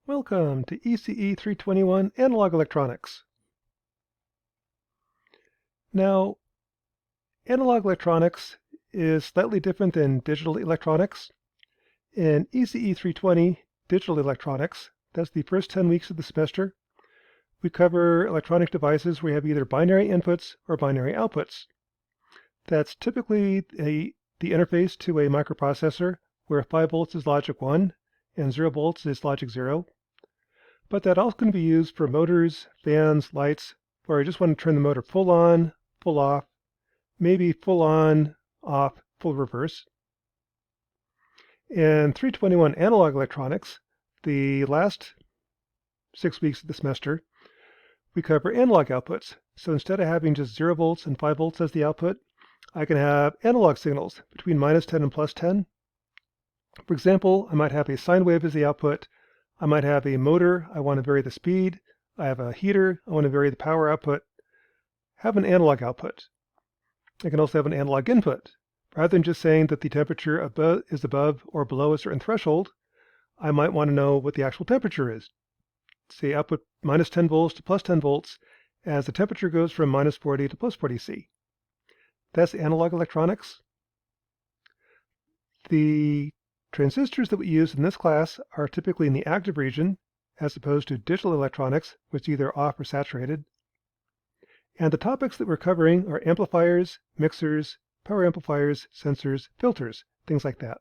Welcome to ECE 321 Analog Electronics. Now, analog electronics is slightly different than digital electronics. In ECE 320 Digital Electronics, that's the first 10 weeks of the semester, we cover electronic devices where you have either binary inputs or binary outputs. That's typically the interface to a microprocessor where 5 volts is logic 1 and 0 volts is logic 0. But that also can be used for motors, fans, lights, where I just want to turn the motor full on, full off, maybe full on, off, full reverse. In 321 Analog Electronics, the last 6 weeks of the semester, we cover analog outputs. So instead of having just 0 volts and 5 volts as the output, I can have analog signals between minus 10 and plus 10. For example, I might have a sine wave as the output. I might have a motor, I want to vary the speed. I have a heater, I want to vary the power output. Have an analog output. I can also have an analog input. Rather than just saying that the temperature is above or below a certain threshold, I might want to know what the actual temperature is. Say output minus 10 volts to plus 10 volts as the temperature goes from minus 40 to plus 40 C. That's analog electronics. The transistors that we use in this class are typically in the active region, as opposed to digital electronics, which is either off or saturated. And the topics that we're covering are amplifiers, mixers, power amplifiers, sensors, filters, things like that.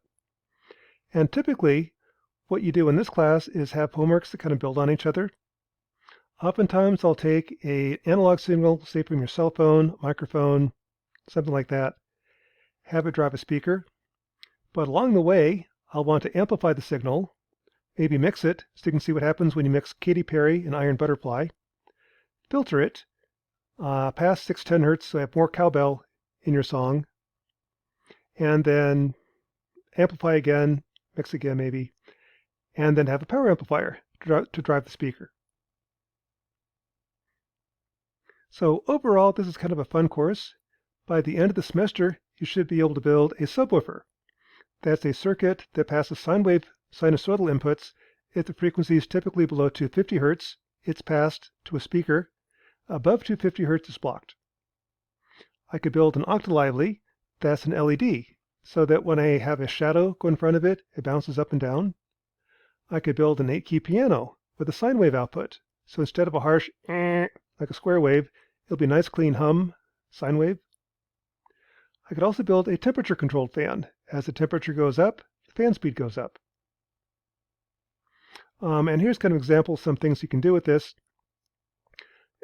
And typically, what you do in this class is have homeworks that kind of build on each other. Oftentimes, I'll take an analog signal, say from your cell phone, microphone, something like that, have it drive a speaker. But along the way, I'll want to amplify the signal, maybe mix it, so you can see what happens when you mix Katy Perry and Iron Butterfly, filter it, past 610 hertz, so I have more cowbell in your song, and then amplify again, mix again maybe, and then have a power amplifier to drive the speaker. So overall, this is kind of a fun course. By the end of the semester, you should be able to build a subwoofer. That's a circuit that passes sine wave sinusoidal inputs. If the frequency is typically below 250 hertz, it's passed to a speaker. Above 250 hertz is blocked. I could build an octolively, that's an LED, so that when I have a shadow go in front of it, it bounces up and down. I could build an 8-key piano with a sine wave output. So instead of a harsh like a square wave, it'll be a nice clean hum, sine wave. I could also build a temperature-controlled fan. As the temperature goes up, the fan speed goes up. And here's kind of an example of some things you can do with this.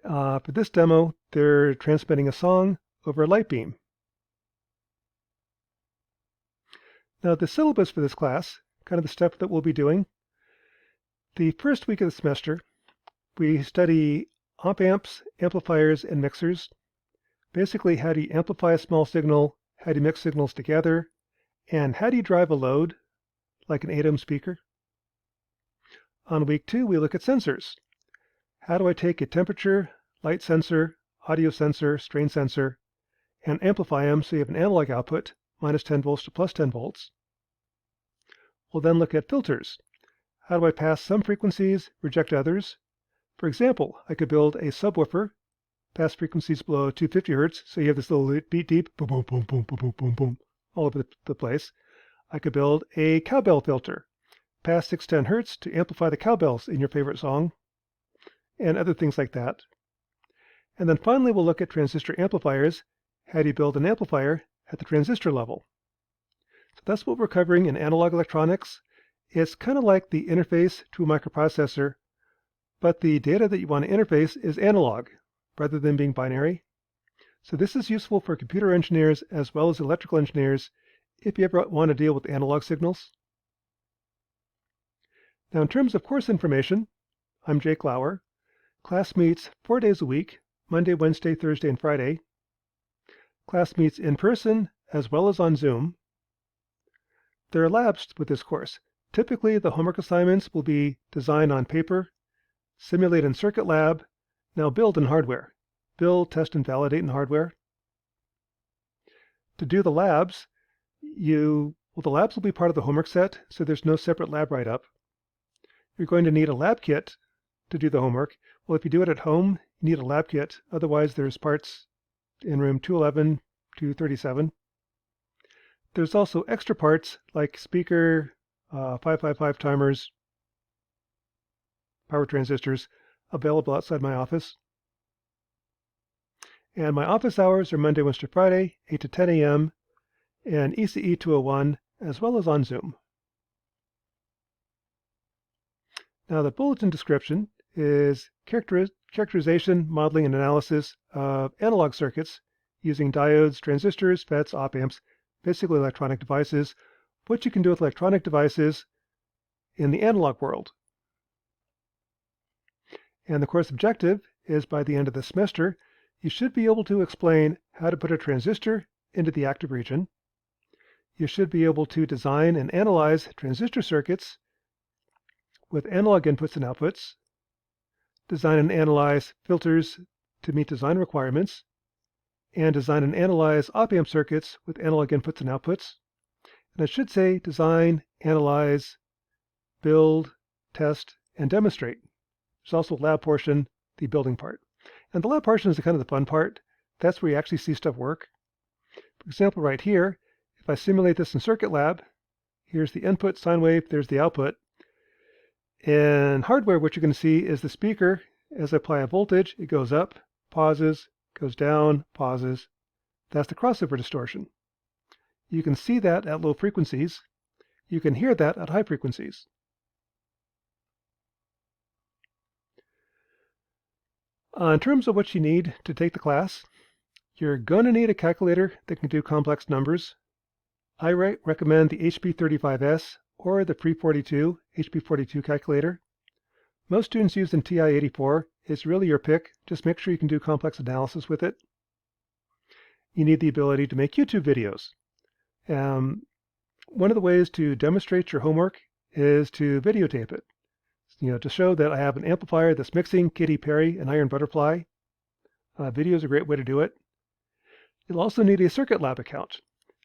For this demo, they're transmitting a song over a light beam. Now the syllabus for this class, kind of the stuff that we'll be doing. The first week of the semester, we study op-amps, amplifiers, and mixers. Basically, how do you amplify a small signal, how do you mix signals together, and how do you drive a load, like an 8-ohm speaker. On week 2, we look at sensors. How do I take a temperature, light sensor, audio sensor, strain sensor, and amplify them so you have an analog output, minus 10 volts to plus 10 volts. We'll then look at filters. How do I pass some frequencies, reject others? For example, I could build a subwoofer, pass frequencies below 250 hertz, so you have this little beat deep, boom, boom, boom, boom, boom, boom, boom, boom, all over the place. I could build a cowbell filter, pass 610 hertz to amplify the cowbells in your favorite song, and other things like that. And then finally, we'll look at transistor amplifiers. How do you build an amplifier at the transistor level? So that's what we're covering in analog electronics. It's kind of like the interface to a microprocessor, but the data that you want to interface is analog rather than being binary. So this is useful for computer engineers as well as electrical engineers if you ever want to deal with analog signals. Now in terms of course information, I'm Jake Lauer. Class meets 4 days a week, Monday, Wednesday, Thursday, and Friday. Class meets in person as well as on Zoom. There are labs with this course. Typically, the homework assignments will be design on paper, simulate in circuit lab, now build in hardware. Build, test, and validate in hardware. To do the labs, the labs will be part of the homework set, so there's no separate lab write-up. you're going to need a lab kit to do the homework. Well, if you do it at home, you need a lab kit. Otherwise, there's parts in room 211, 237. There's also extra parts like speaker, 555 timers, power transistors available outside my office. And my office hours are Monday, Wednesday, Friday, 8 to 10 a.m., and ECE 201, as well as on Zoom. Now, the bulletin description is characterization, modeling, and analysis of analog circuits using diodes, transistors, FETs, op-amps, basically electronic devices, what you can do with electronic devices in the analog world. And the course objective is by the end of the semester, you should be able to explain how to put a transistor into the active region. You should be able to design and analyze transistor circuits with analog inputs and outputs, design and analyze filters to meet design requirements, and design and analyze op-amp circuits with analog inputs and outputs. And I should say design, analyze, build, test, and demonstrate. There's also a lab portion, the building part. And the lab portion is kind of the fun part. That's where you actually see stuff work. For example, right here, if I simulate this in Circuit Lab, here's the input sine wave, there's the output. In hardware, what you're going to see is the speaker, as I apply a voltage, it goes up, pauses, goes down, pauses. That's the crossover distortion. You can see that at low frequencies. You can hear that at high frequencies. In terms of what you need to take the class, you're going to need a calculator that can do complex numbers. I recommend the HP35S or the Pre42 HP42 calculator. Most students use an TI-84. It's really your pick. Just make sure you can do complex analysis with it. You need the ability to make YouTube videos. One of the ways to demonstrate your homework is to videotape it. To show that I have an amplifier that's mixing Katy Perry and Iron Butterfly. Video is a great way to do it. You'll also need a Circuit Lab account.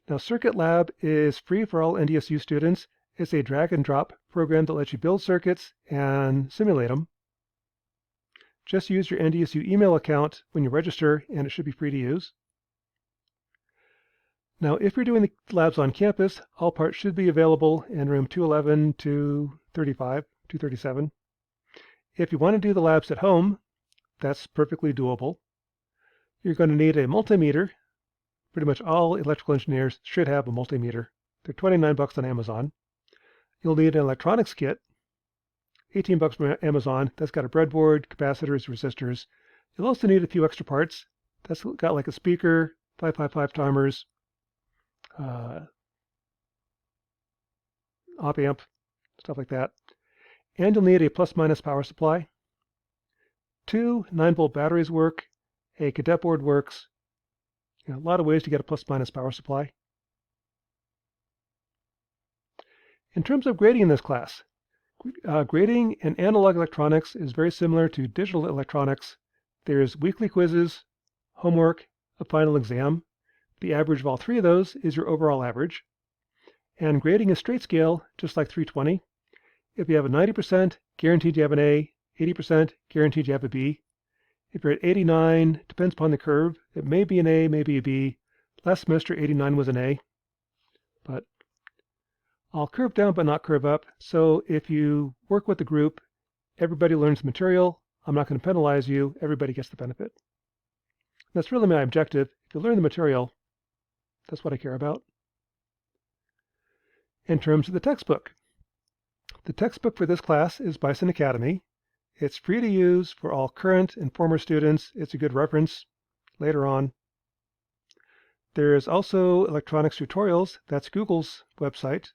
Now, Circuit Lab is free for all NDSU students. It's a drag and drop program that lets you build circuits and simulate them. Just use your NDSU email account when you register, and it should be free to use. Now, if you're doing the labs on campus, all parts should be available in room 211, 235, 237. If you want to do the labs at home, that's perfectly doable. You're going to need a multimeter. Pretty much all electrical engineers should have a multimeter. They're $29 on Amazon. You'll need an electronics kit, $18 from Amazon. That's got a breadboard, capacitors, resistors. You'll also need a few extra parts. That's got like a speaker, 555 timers, op-amp, stuff like that. And you'll need a plus-minus power supply. 2 9-volt batteries work. A cadet board works. A lot of ways to get a plus-minus power supply. In terms of grading in this class, grading in analog electronics is very similar to digital electronics. There's weekly quizzes, homework, a final exam. The average of all 3 of those is your overall average. And grading is straight scale, just like 320. If you have a 90%, guaranteed you have an A. 80%, guaranteed you have a B. If you're at 89, depends upon the curve. It may be an A, maybe a B. Last semester, 89 was an A. But I'll curve down but not curve up. So if you work with the group, everybody learns the material. I'm not going to penalize you. Everybody gets the benefit. That's really my objective. If you learn the material, that's what I care about. In terms of the textbook for this class is Bison Academy. It's free to use for all current and former students. It's a good reference later on. There's also electronics tutorials. That's Google's website.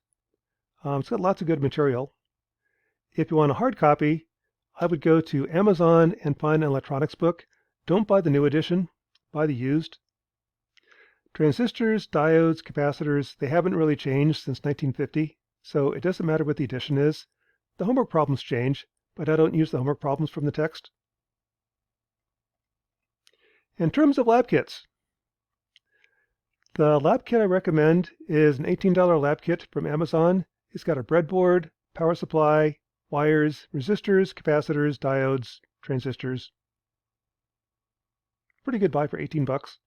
It's got lots of good material. If you want a hard copy, I would go to Amazon and find an electronics book. Don't buy the new edition, buy the used. Transistors, diodes, capacitors, they haven't really changed since 1950, so it doesn't matter what the edition is. The homework problems change, but I don't use the homework problems from the text. In terms of lab kits, the lab kit I recommend is an $18 lab kit from Amazon. It's got a breadboard, power supply, wires, resistors, capacitors, diodes, transistors. Pretty good buy for 18 bucks.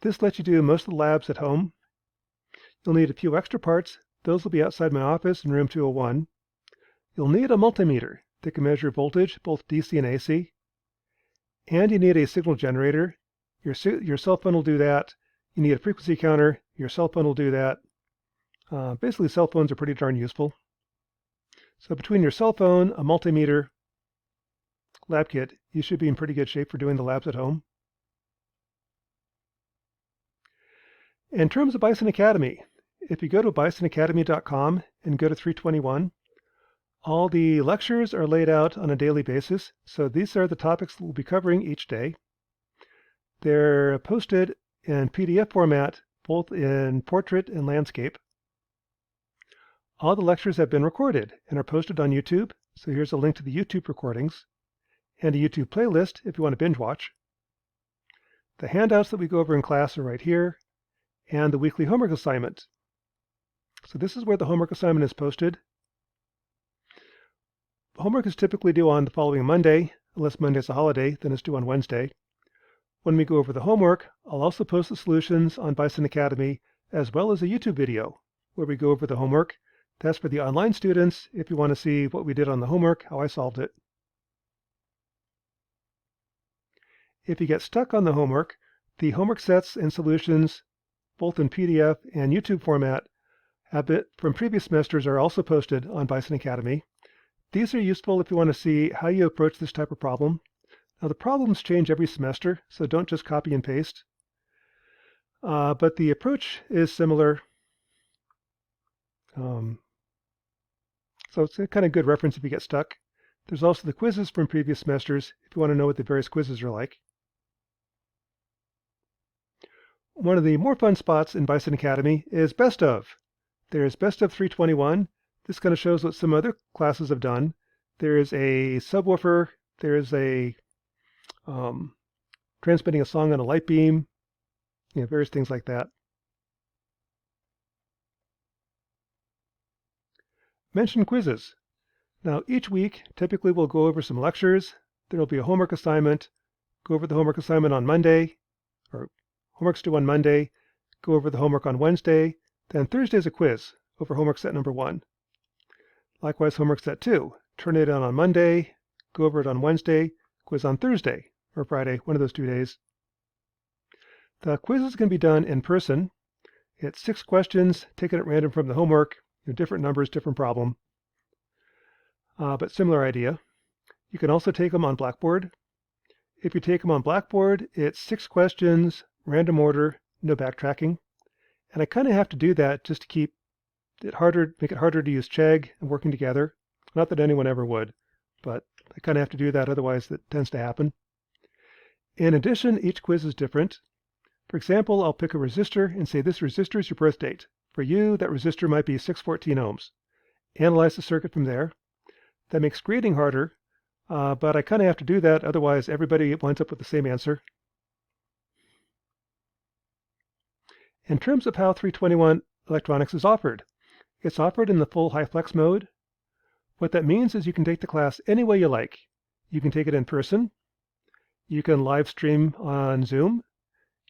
This lets you do most of the labs at home. You'll need a few extra parts. Those will be outside my office in room 201. You'll need a multimeter that can measure voltage, both DC and AC. And you need a signal generator. Your cell phone will do that. You need a frequency counter. Your cell phone will do that. Basically, cell phones are pretty darn useful. So between your cell phone, a multimeter, lab kit, you should be in pretty good shape for doing the labs at home. In terms of Bison Academy, if you go to bisonacademy.com and go to 321, all the lectures are laid out on a daily basis. So these are the topics that we'll be covering each day. They're posted in PDF format, both in portrait and landscape. All the lectures have been recorded and are posted on YouTube. So here's a link to the YouTube recordings and a YouTube playlist if you want to binge watch. The handouts that we go over in class are right here, and the weekly homework assignment. So this is where the homework assignment is posted. Homework is typically due on the following Monday, unless Monday's a holiday, then it's due on Wednesday. When we go over the homework, I'll also post the solutions on Bison Academy, as well as a YouTube video where we go over the homework. That's for the online students if you want to see what we did on the homework, how I solved it. If you get stuck on the homework sets and solutions, both in PDF and YouTube format, from previous semesters are also posted on Bison Academy. These are useful if you want to see how you approach this type of problem. Now the problems change every semester, so don't just copy and paste. But the approach is similar. So it's a kind of good reference if you get stuck. There's also the quizzes from previous semesters if you want to know what the various quizzes are like. One of the more fun spots in Bison Academy is Best Of. There's Best of 321. This kind of shows what some other classes have done. There's a subwoofer. There's a transmitting a song on a light beam. Various things like that. Mention quizzes. Now each week, typically we'll go over some lectures. There'll be a homework assignment. Go over the homework assignment on Monday, or homework's due on Monday. Go over the homework on Wednesday. Then Thursday's a quiz over homework set number 1. Likewise, homework set 2. Turn it in on Monday. Go over it on Wednesday. Quiz on Thursday or Friday, one of those 2 days. The quiz is going to be done in person. It's 6 questions taken at random from the homework. Different numbers, different problem. But similar idea. You can also take them on Blackboard. If you take them on Blackboard, it's 6 questions, random order, no backtracking. And I kind of have to do that just to keep it harder, make it harder to use Chegg and working together. Not that anyone ever would, but I kind of have to do that, otherwise that tends to happen. In addition, each quiz is different. For example, I'll pick a resistor and say this resistor is your birth date. For you, that resistor might be 614 ohms. Analyze the circuit from there. That makes grading harder, but I kind of have to do that, otherwise everybody winds up with the same answer. In terms of how 321 electronics is offered, it's offered in the full high flex mode. What that means is you can take the class any way you like. You can take it in person. You can live stream on Zoom.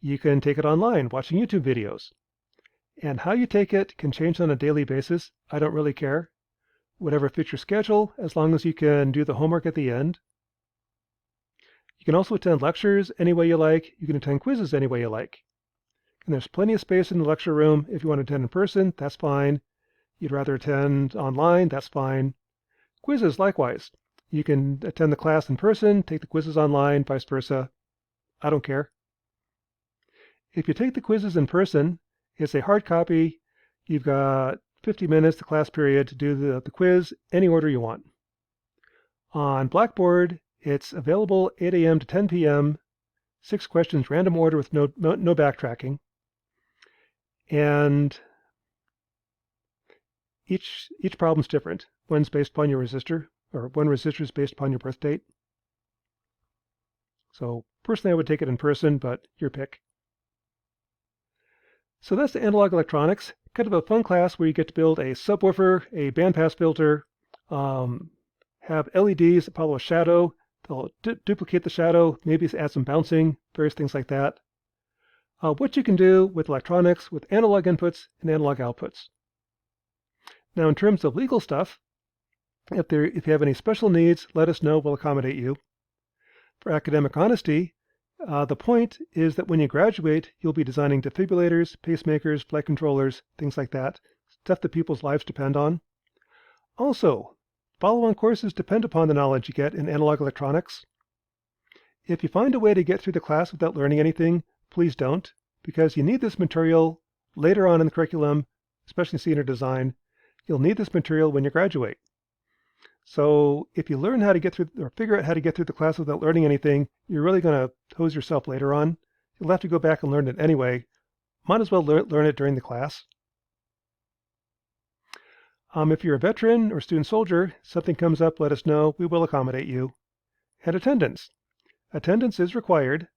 You can take it online, watching YouTube videos. And how you take it can change on a daily basis. I don't really care. Whatever fits your schedule, as long as you can do the homework at the end. You can also attend lectures any way you like. You can attend quizzes any way you like. And there's plenty of space in the lecture room. If you want to attend in person, that's fine. You'd rather attend online, that's fine. Quizzes, likewise. You can attend the class in person, take the quizzes online, vice versa. I don't care. If you take the quizzes in person, it's a hard copy. You've got 50 minutes, the class period, to do the quiz any order you want. On Blackboard, it's available 8 a.m. to 10 p.m., 6 questions, random order with no backtracking. And each problem's different. One's based upon your resistor, or one resistor is based upon your birth date. So personally, I would take it in person, but your pick. So that's the analog electronics. Kind of a fun class where you get to build a subwoofer, a bandpass filter, have LEDs that follow a shadow. They'll duplicate the shadow, maybe add some bouncing, various things like that. What you can do with electronics, with analog inputs and analog outputs. Now, in terms of legal stuff, if you have any special needs, let us know. We'll accommodate you. For academic honesty, the point is that when you graduate, you'll be designing defibrillators, pacemakers, flight controllers, things like that, stuff that people's lives depend on. Also, follow-on courses depend upon the knowledge you get in analog electronics. If you find a way to get through the class without learning anything, please don't, because you need this material later on in the curriculum, especially senior design. You'll need this material when you graduate. So if you learn how to get through, or figure out how to get through the class without learning anything, you're really going to hose yourself later on. You'll have to go back and learn it anyway. Might as well learn it during the class. If you're a veteran or student soldier, something comes up, let us know. We will accommodate you. And attendance. Attendance is required.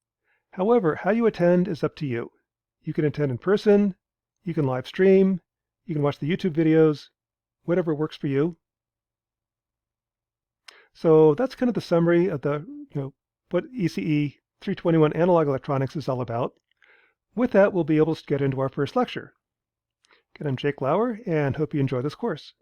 However, how you attend is up to you. You can attend in person, you can live stream, you can watch the YouTube videos, whatever works for you. So that's kind of the summary of what ECE 321 analog electronics is all about. With that, we'll be able to get into our first lecture. Again, I'm Jake Lauer, and hope you enjoy this course.